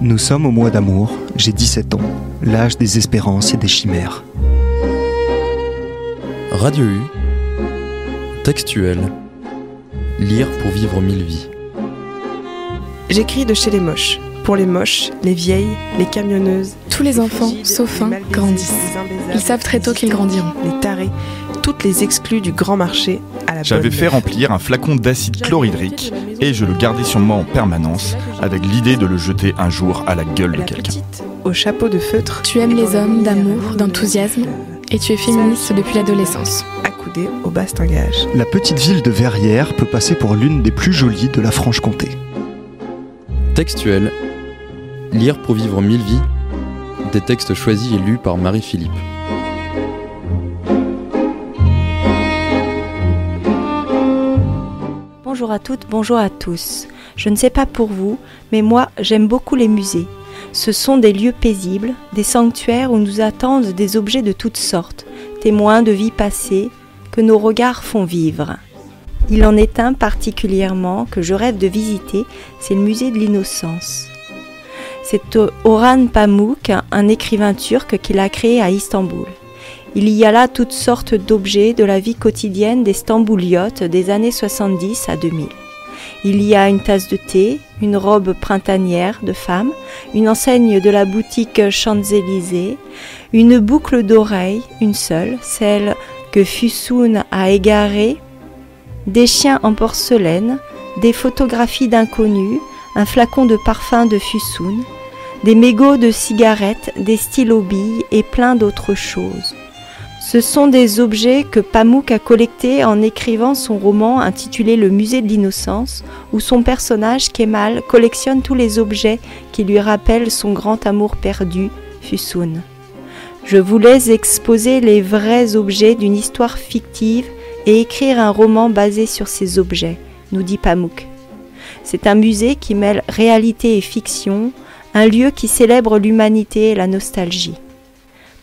Nous sommes au mois d'amour, j'ai 17 ans, l'âge des espérances et des chimères. Radio U, textuel, lire pour vivre 1000 vies. J'écris de chez les moches. Pour les moches, les vieilles, les camionneuses. Tous les enfants, sauf un, grandissent. Ils savent très tôt qu'ils grandiront. Les tarés, toutes les exclus du grand marché à la J'avais bonne fait mère. remplir un flacon d'acide chlorhydrique et je le gardais sur moi en permanence avec l'idée de le jeter un jour à la gueule de La quelqu'un. petite, au chapeau de feutre. Tu aimes les hommes d'amour, d'enthousiasme, et tu es féministe depuis l'adolescence. Accoudée au bastingage. La petite ville de Verrières peut passer pour l'une des plus jolies de la Franche-Comté. Textuel, lire pour vivre 1000 vies, des textes choisis et lus par Marie-Philippe. Bonjour à toutes, bonjour à tous. Je ne sais pas pour vous, mais moi j'aime beaucoup les musées. Ce sont des lieux paisibles, des sanctuaires où nous attendent des objets de toutes sortes, témoins de vies passées, que nos regards font vivre. Il en est un particulièrement que je rêve de visiter, c'est le musée de l'Innocence. C'est Orhan Pamuk, un écrivain turc qui l'a créé à Istanbul. Il y a là toutes sortes d'objets de la vie quotidienne des Stambouliotes des années 70 à 2000. Il y a une tasse de thé, une robe printanière de femme, une enseigne de la boutique Champs-Élysées, une boucle d'oreille, une seule, celle que Füsun a égarée, des chiens en porcelaine, des photographies d'inconnus, un flacon de parfum de Füsun, des mégots de cigarettes, des stylos billes et plein d'autres choses. Ce sont des objets que Pamuk a collectés en écrivant son roman intitulé Le musée de l'innocence, où son personnage Kemal collectionne tous les objets qui lui rappellent son grand amour perdu, Füsun. Je voulais exposer les vrais objets d'une histoire fictive et écrire un roman basé sur ces objets, nous dit Pamuk. C'est un musée qui mêle réalité et fiction, un lieu qui célèbre l'humanité et la nostalgie.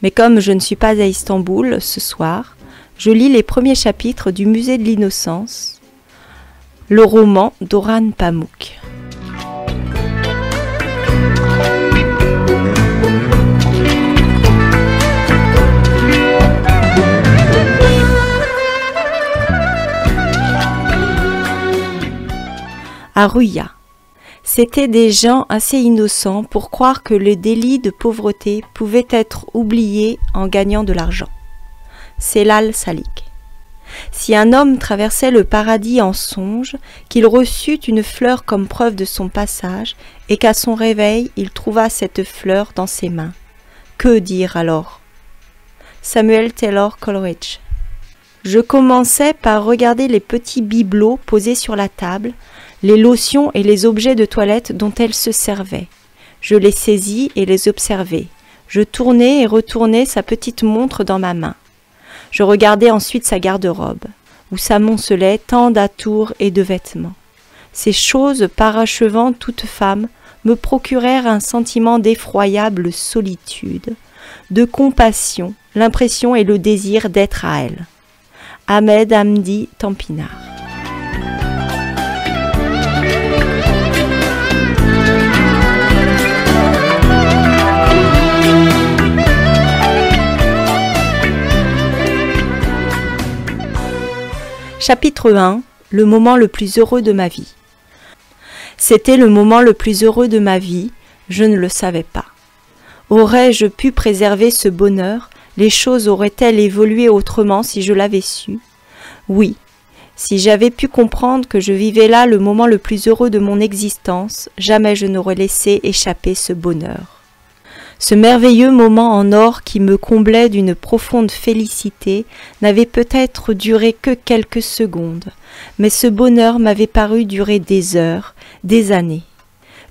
Mais comme je ne suis pas à Istanbul ce soir, je lis les premiers chapitres du musée de l'innocence, le roman d'Orhan Pamuk. À Ruya. C'étaient des gens assez innocents pour croire que le délit de pauvreté pouvait être oublié en gagnant de l'argent. Celal Salik. Si un homme traversait le paradis en songe, qu'il reçut une fleur comme preuve de son passage, et qu'à son réveil il trouva cette fleur dans ses mains, que dire alors? Samuel Taylor Coleridge. Je commençais par regarder les petits bibelots posés sur la table, les lotions et les objets de toilette dont elle se servait. Je les saisis et les observai. Je tournai et retournai sa petite montre dans ma main. Je regardai ensuite sa garde-robe, où s'amoncelait tant d'atours et de vêtements. Ces choses parachevant toute femme me procurèrent un sentiment d'effroyable solitude, de compassion, l'impression et le désir d'être à elle. Ahmed Hamdi Tanpiner. Chapitre 1. Le moment le plus heureux de ma vie. C'était le moment le plus heureux de ma vie, je ne le savais pas. Aurais-je pu préserver ce bonheur? Les choses auraient-elles évolué autrement si je l'avais su? Oui, si j'avais pu comprendre que je vivais là le moment le plus heureux de mon existence, jamais je n'aurais laissé échapper ce bonheur. Ce merveilleux moment en or qui me comblait d'une profonde félicité n'avait peut-être duré que quelques secondes, mais ce bonheur m'avait paru durer des heures, des années.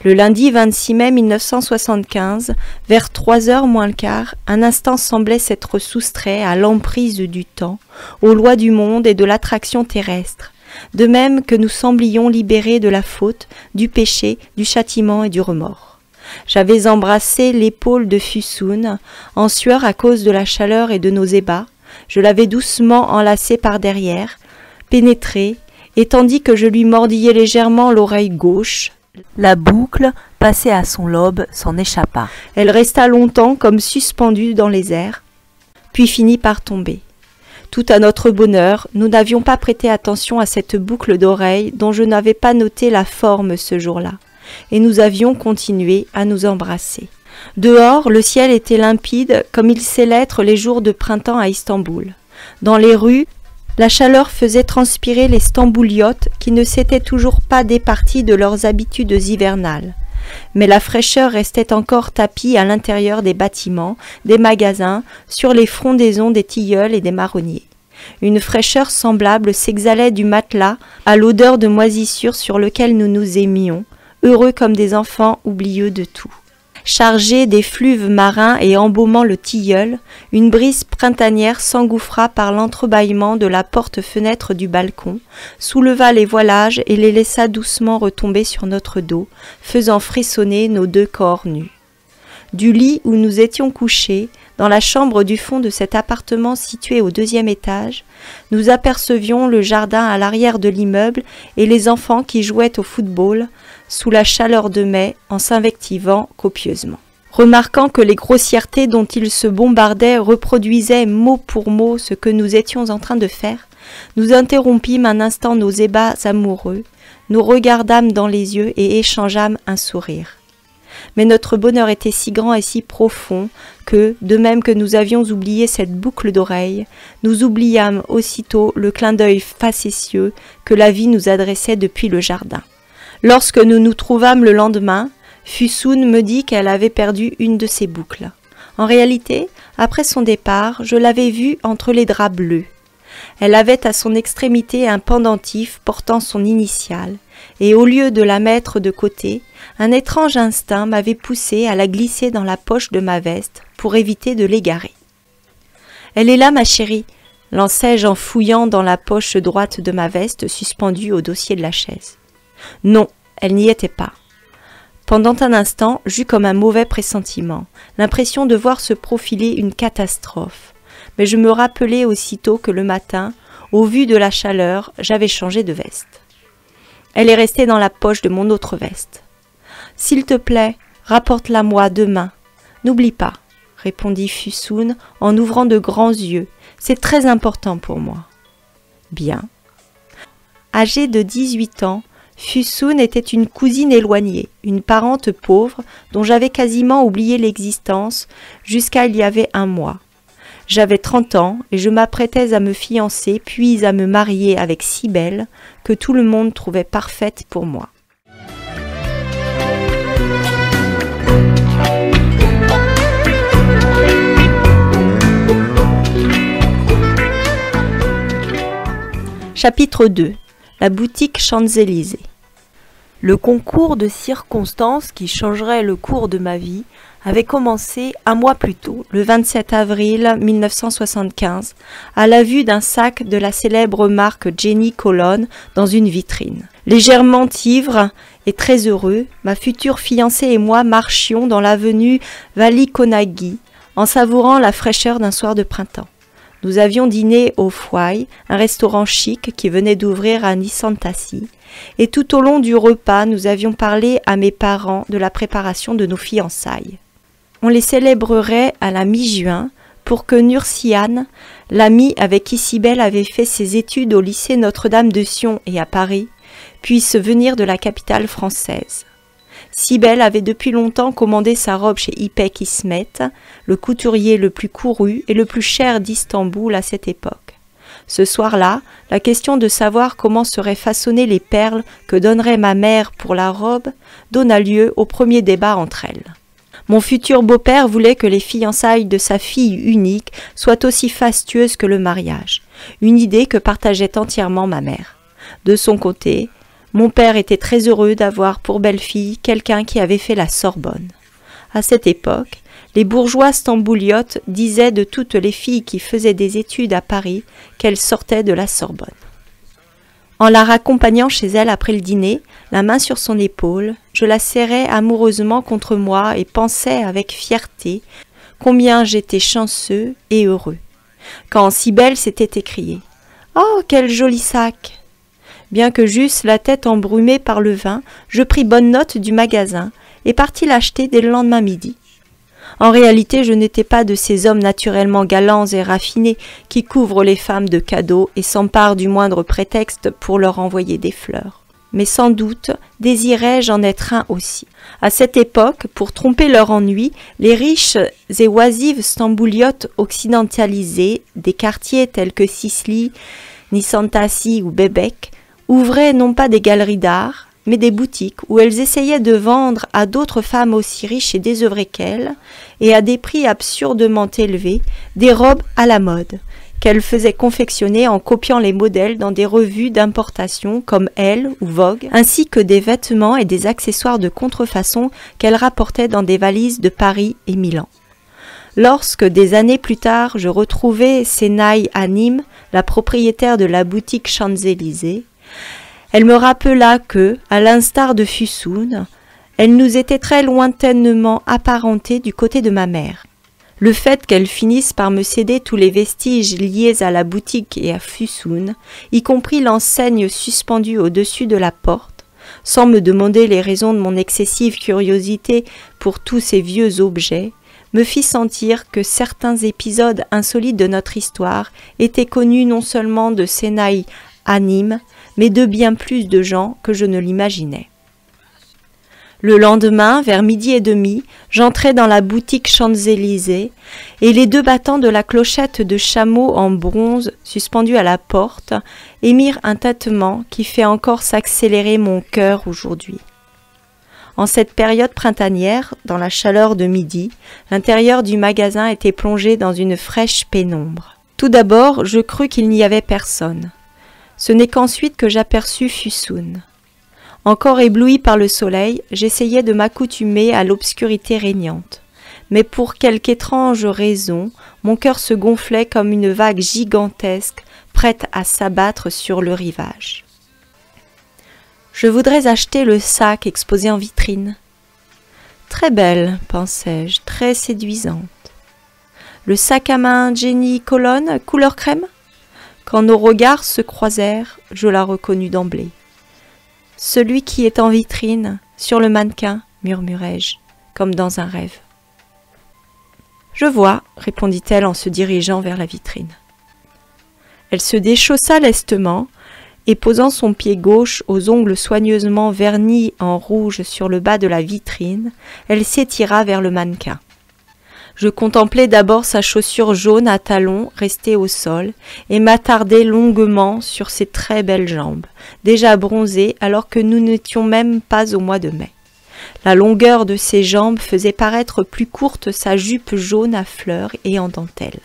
Le lundi 26 mai 1975, vers 3h moins le quart, un instant semblait s'être soustrait à l'emprise du temps, aux lois du monde et de l'attraction terrestre, de même que nous semblions libérés de la faute, du péché, du châtiment et du remords. J'avais embrassé l'épaule de Füsun, en sueur à cause de la chaleur et de nos ébats. Je l'avais doucement enlacé par derrière, pénétré, et tandis que je lui mordillais légèrement l'oreille gauche, la boucle passé à son lobe, s'en échappa. Elle resta longtemps comme suspendue dans les airs, puis finit par tomber. Tout à notre bonheur, nous n'avions pas prêté attention à cette boucle d'oreille dont je n'avais pas noté la forme ce jour-là, et nous avions continué à nous embrasser. Dehors, le ciel était limpide comme il sait l'être les jours de printemps à Istanbul. Dans les rues, la chaleur faisait transpirer les Stambouliotes qui ne s'étaient toujours pas départis de leurs habitudes hivernales. Mais la fraîcheur restait encore tapie à l'intérieur des bâtiments, des magasins, sur les frondaisons des tilleuls et des marronniers. Une fraîcheur semblable s'exhalait du matelas à l'odeur de moisissure sur lequel nous nous aimions, heureux comme des enfants oublieux de tout. Chargée d'effluves marins et embaumant le tilleul, une brise printanière s'engouffra par l'entrebâillement de la porte-fenêtre du balcon, souleva les voilages et les laissa doucement retomber sur notre dos, faisant frissonner nos deux corps nus. Du lit où nous étions couchés, dans la chambre du fond de cet appartement situé au 2e étage, nous apercevions le jardin à l'arrière de l'immeuble et les enfants qui jouaient au football sous la chaleur de mai en s'invectivant copieusement. Remarquant que les grossièretés dont ils se bombardaient reproduisaient mot pour mot ce que nous étions en train de faire, nous interrompîmes un instant nos ébats amoureux, nous regardâmes dans les yeux et échangeâmes un sourire. Mais notre bonheur était si grand et si profond que, de même que nous avions oublié cette boucle d'oreille, nous oubliâmes aussitôt le clin d'œil facétieux que la vie nous adressait depuis le jardin. Lorsque nous nous trouvâmes le lendemain, Fusun me dit qu'elle avait perdu une de ses boucles. En réalité, après son départ, je l'avais vue entre les draps bleus. Elle avait à son extrémité un pendentif portant son initiale, et au lieu de la mettre de côté, un étrange instinct m'avait poussé à la glisser dans la poche de ma veste pour éviter de l'égarer. « Elle est là, ma chérie !» lançai-je en fouillant dans la poche droite de ma veste suspendue au dossier de la chaise. Non, elle n'y était pas. Pendant un instant, j'eus comme un mauvais pressentiment, l'impression de voir se profiler une catastrophe. Mais je me rappelai aussitôt que le matin, au vu de la chaleur, j'avais changé de veste. Elle est restée dans la poche de mon autre veste. « S'il te plaît, rapporte-la moi demain. N'oublie pas, » répondit Fusun en ouvrant de grands yeux. « C'est très important pour moi. » Bien. Âgée de 18 ans, Fusun était une cousine éloignée, une parente pauvre dont j'avais quasiment oublié l'existence jusqu'à il y avait un mois. J'avais 30 ans et je m'apprêtais à me fiancer puis à me marier avec Cybèle, que tout le monde trouvait parfaite pour moi. Chapitre 2. La boutique Champs-Élysées. Le concours de circonstances qui changerait le cours de ma vie avait commencé un mois plus tôt, le 27 avril 1975, à la vue d'un sac de la célèbre marque Jenny Colon dans une vitrine. Légèrement ivre et très heureux, ma future fiancée et moi marchions dans l'avenue Valikonagi en savourant la fraîcheur d'un soir de printemps. Nous avions dîné au Fouaille, un restaurant chic qui venait d'ouvrir à Nisantasi, et tout au long du repas, nous avions parlé à mes parents de la préparation de nos fiançailles. On les célébrerait à la mi-juin pour que Nursiane, l'amie avec qui Cybèle avait fait ses études au lycée Notre-Dame de Sion et à Paris, puisse venir de la capitale française. Cybèle avait depuis longtemps commandé sa robe chez İpek İsmet, le couturier le plus couru et le plus cher d'Istanbul à cette époque. Ce soir-là, la question de savoir comment seraient façonnées les perles que donnerait ma mère pour la robe donna lieu au premier débat entre elles. Mon futur beau-père voulait que les fiançailles de sa fille unique soient aussi fastueuses que le mariage, une idée que partageait entièrement ma mère. De son côté, mon père était très heureux d'avoir pour belle-fille quelqu'un qui avait fait la Sorbonne. À cette époque, les bourgeois stambouliotes disaient de toutes les filles qui faisaient des études à Paris qu'elles sortaient de la Sorbonne. En la raccompagnant chez elle après le dîner, la main sur son épaule, je la serrais amoureusement contre moi et pensais avec fierté combien j'étais chanceux et heureux. Quand Cybèle s'était écriée « Oh, quel joli sac !» Bien que j'eusse la tête embrumée par le vin, je pris bonne note du magasin et partit l'acheter dès le lendemain midi. En réalité, je n'étais pas de ces hommes naturellement galants et raffinés qui couvrent les femmes de cadeaux et s'emparent du moindre prétexte pour leur envoyer des fleurs. Mais sans doute désirais-je en être un aussi. À cette époque, pour tromper leur ennui, les riches et oisives stambouliotes occidentalisées des quartiers tels que Sicily, Nisantassi ou Bebek ouvraient non pas des galeries d'art, mais des boutiques où elles essayaient de vendre à d'autres femmes aussi riches et désœuvrées qu'elles, et à des prix absurdement élevés, des robes à la mode, qu'elle faisait confectionner en copiant les modèles dans des revues d'importation comme Elle ou Vogue, ainsi que des vêtements et des accessoires de contrefaçon qu'elle rapportait dans des valises de Paris et Milan. Lorsque, des années plus tard, je retrouvai Senaï à Nîmes, la propriétaire de la boutique Champs-Élysées, elle me rappela que, à l'instar de Fussoun, elle nous était très lointainement apparentée du côté de ma mère. Le fait qu'elle finisse par me céder tous les vestiges liés à la boutique et à Fussoun, y compris l'enseigne suspendue au-dessus de la porte, sans me demander les raisons de mon excessive curiosité pour tous ces vieux objets, me fit sentir que certains épisodes insolites de notre histoire étaient connus non seulement de Senaï à Nîmes, mais de bien plus de gens que je ne l'imaginais. Le lendemain, vers 12h30, j'entrai dans la boutique Champs-Élysées et les 2 battants de la clochette de chameau en bronze suspendue à la porte émirent un tintement qui fait encore s'accélérer mon cœur aujourd'hui. En cette période printanière, dans la chaleur de midi, l'intérieur du magasin était plongé dans une fraîche pénombre. Tout d'abord, je crus qu'il n'y avait personne. Ce n'est qu'ensuite que j'aperçus Fussoun. Encore ébloui par le soleil, j'essayais de m'accoutumer à l'obscurité régnante. Mais pour quelque étrange raison, mon cœur se gonflait comme une vague gigantesque, prête à s'abattre sur le rivage. Je voudrais acheter le sac exposé en vitrine. Très belle, pensais-je, très séduisante. Le sac à main Jenny Colonne, couleur crème? Quand nos regards se croisèrent, je la reconnus d'emblée. Celui qui est en vitrine, sur le mannequin, murmurai-je, comme dans un rêve. Je vois, répondit-elle en se dirigeant vers la vitrine. Elle se déchaussa lestement et posant son pied gauche aux ongles soigneusement vernis en rouge sur le bas de la vitrine, elle s'étira vers le mannequin. Je contemplai d'abord sa chaussure jaune à talons restée au sol et m'attardai longuement sur ses très belles jambes, déjà bronzées alors que nous n'étions même pas au mois de mai. La longueur de ses jambes faisait paraître plus courte sa jupe jaune à fleurs et en dentelle.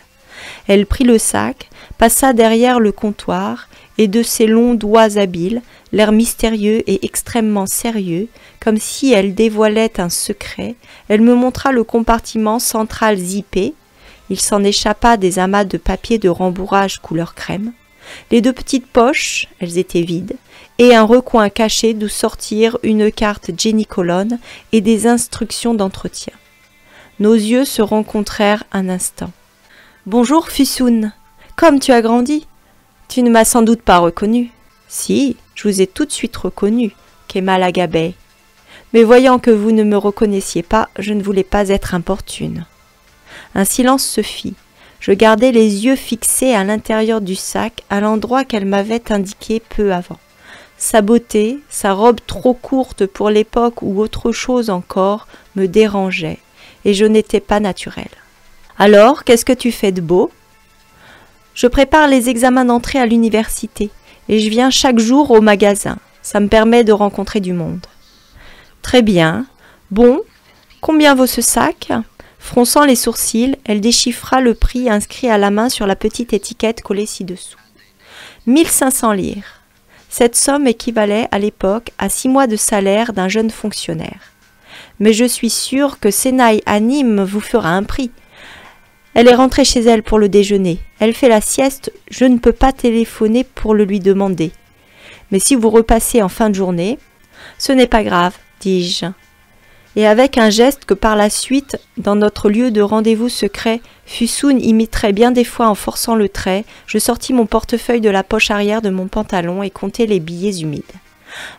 Elle prit le sac, passa derrière le comptoir et de ses longs doigts habiles, l'air mystérieux et extrêmement sérieux, comme si elle dévoilait un secret, elle me montra le compartiment central zippé. Il s'en échappa des amas de papier de rembourrage couleur crème, les 2 petites poches, elles étaient vides, et un recoin caché d'où sortir une carte Jenny Colonne et des instructions d'entretien. Nos yeux se rencontrèrent un instant. « Bonjour Fussoun, comme tu as grandi. Tu ne m'as sans doute pas reconnu. »« Si, je vous ai tout de suite reconnu, Kemal Agabey. Mais voyant que vous ne me reconnaissiez pas, je ne voulais pas être importune. » Un silence se fit. Je gardai les yeux fixés à l'intérieur du sac, à l'endroit qu'elle m'avait indiqué peu avant. Sa beauté, sa robe trop courte pour l'époque ou autre chose encore, me dérangeait, et je n'étais pas naturelle. « Alors, qu'est-ce que tu fais de beau ? » « Je prépare les examens d'entrée à l'université, et je viens chaque jour au magasin. Ça me permet de rencontrer du monde. »« Très bien. Bon, combien vaut ce sac ?» Fronçant les sourcils, elle déchiffra le prix inscrit à la main sur la petite étiquette collée ci-dessous. 1500 lire. Cette somme équivalait à l'époque à 6 mois de salaire d'un jeune fonctionnaire. Mais je suis sûre que Senaï à Nîmes vous fera un prix. Elle est rentrée chez elle pour le déjeuner. Elle fait la sieste, je ne peux pas téléphoner pour le lui demander. Mais si vous repassez en fin de journée, ce n'est pas grave, dis-je. Et avec un geste que par la suite, dans notre lieu de rendez-vous secret, Fussoun imiterait bien des fois en forçant le trait, je sortis mon portefeuille de la poche arrière de mon pantalon et comptai les billets humides.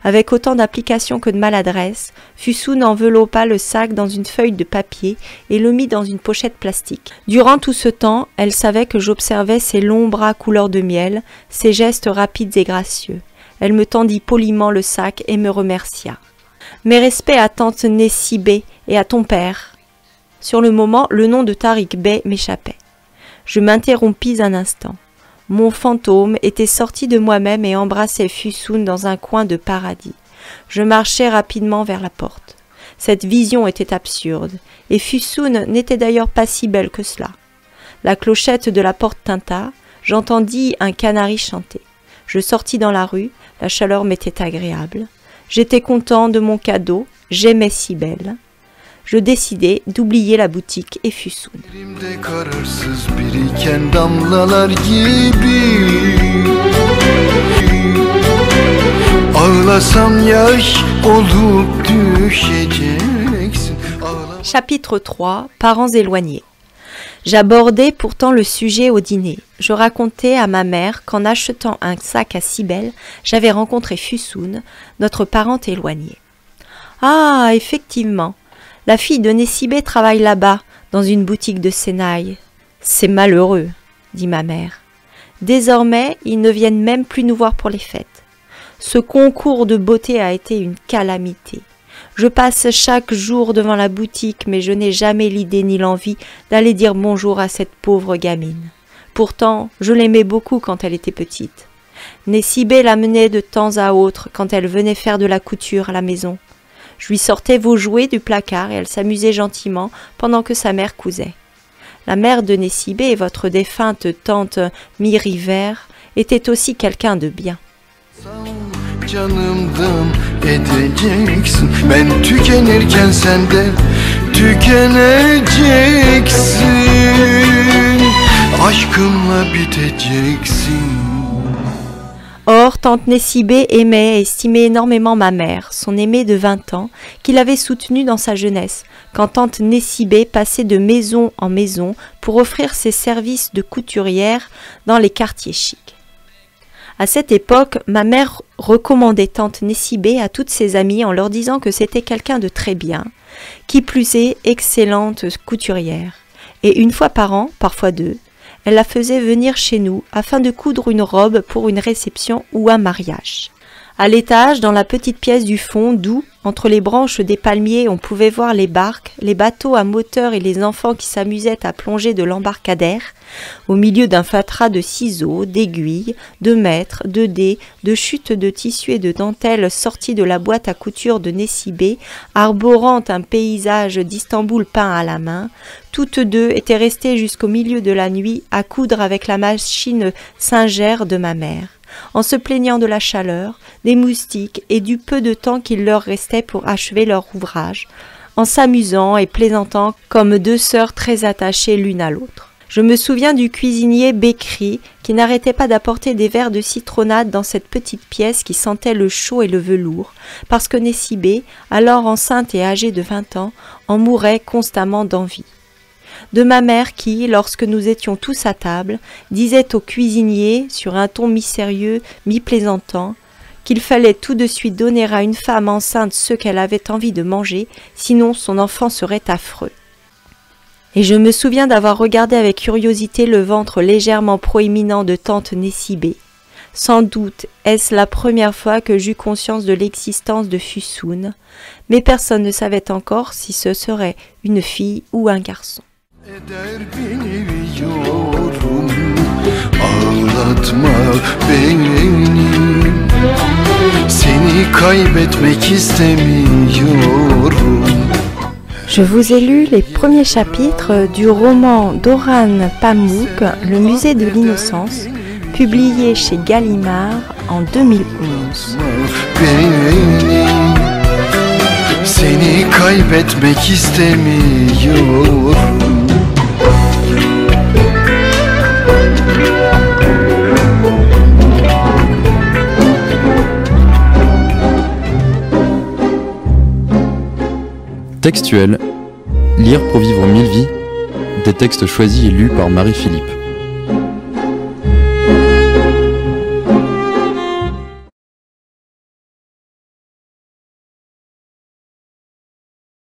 Avec autant d'application que de maladresse, Fusoun enveloppa le sac dans une feuille de papier et le mit dans une pochette plastique. Durant tout ce temps, elle savait que j'observais ses longs bras couleur de miel, ses gestes rapides et gracieux. Elle me tendit poliment le sac et me remercia. « Mes respects à tante Nessie Bey et à ton père. » Sur le moment, le nom de Tariq Bey m'échappait. Je m'interrompis un instant. Mon fantôme était sorti de moi-même et embrassait Fusoun dans un coin de paradis. Je marchai rapidement vers la porte. Cette vision était absurde, et Fusoun n'était d'ailleurs pas si belle que cela. La clochette de la porte tinta, j'entendis un canari chanter. Je sortis dans la rue, la chaleur m'était agréable. J'étais content de mon cadeau, j'aimais si belle. Je décidai d'oublier la boutique et Fusoun. Chapitre 3. Parents éloignés. J'abordai pourtant le sujet au dîner. Je racontai à ma mère qu'en achetant un sac à Cybèle, j'avais rencontré Fusoun, notre parente éloignée. « Ah, effectivement, la fille de Nessie Bey travaille là-bas, dans une boutique de Sénaï. C'est malheureux, dit ma mère. Désormais, ils ne viennent même plus nous voir pour les fêtes. Ce concours de beauté a été une calamité. Je passe chaque jour devant la boutique, mais je n'ai jamais l'idée ni l'envie d'aller dire bonjour à cette pauvre gamine. Pourtant, je l'aimais beaucoup quand elle était petite. Nessie Bey l'amenait de temps à autre quand elle venait faire de la couture à la maison. Je lui sortais vos jouets du placard et elle s'amusait gentiment pendant que sa mère cousait. La mère de Nessie Bey, votre défunte tante Mi-River, était aussi quelqu'un de bien. Or, tante Nessie Bey aimait et estimait énormément ma mère, son aimée de 20 ans, qui l'avait soutenue dans sa jeunesse, quand tante Nessie Bey passait de maison en maison pour offrir ses services de couturière dans les quartiers chics. À cette époque, ma mère recommandait tante Nessie Bey à toutes ses amies en leur disant que c'était quelqu'un de très bien, qui plus est excellente couturière. Et une fois par an, parfois deux, elle la faisait venir chez nous afin de coudre une robe pour une réception ou un mariage. À l'étage, dans la petite pièce du fond, d'où, entre les branches des palmiers, on pouvait voir les barques, les bateaux à moteur et les enfants qui s'amusaient à plonger de l'embarcadère, au milieu d'un fatras de ciseaux, d'aiguilles, de mètres, de dés, de chutes de tissu et de dentelles sorties de la boîte à couture de Nessie Bey, arborant un paysage d'Istanbul peint à la main, toutes deux étaient restées jusqu'au milieu de la nuit à coudre avec la machine Singer de ma mère, en se plaignant de la chaleur, des moustiques et du peu de temps qu'il leur restait pour achever leur ouvrage, en s'amusant et plaisantant comme deux sœurs très attachées l'une à l'autre. Je me souviens du cuisinier Bekri qui n'arrêtait pas d'apporter des verres de citronnade dans cette petite pièce qui sentait le chaud et le velours, parce que Nessie Bey, alors enceinte et âgée de 20 ans, en mourait constamment d'envie. De ma mère qui, lorsque nous étions tous à table, disait au cuisinier, sur un ton mi-sérieux, mi-plaisantant, qu'il fallait tout de suite donner à une femme enceinte ce qu'elle avait envie de manger, sinon son enfant serait affreux. Et je me souviens d'avoir regardé avec curiosité le ventre légèrement proéminent de tante Nessie Bey. Sans doute est-ce la première fois que j'eus conscience de l'existence de Fusoun, mais personne ne savait encore si ce serait une fille ou un garçon. Je vous ai lu les premiers chapitres du roman d'Orhan Pamuk, Le musée de l'innocence, publié chez Gallimard en 2011. Textuel, lire pour vivre 1000 vies, des textes choisis et lus par Marie-Philippe.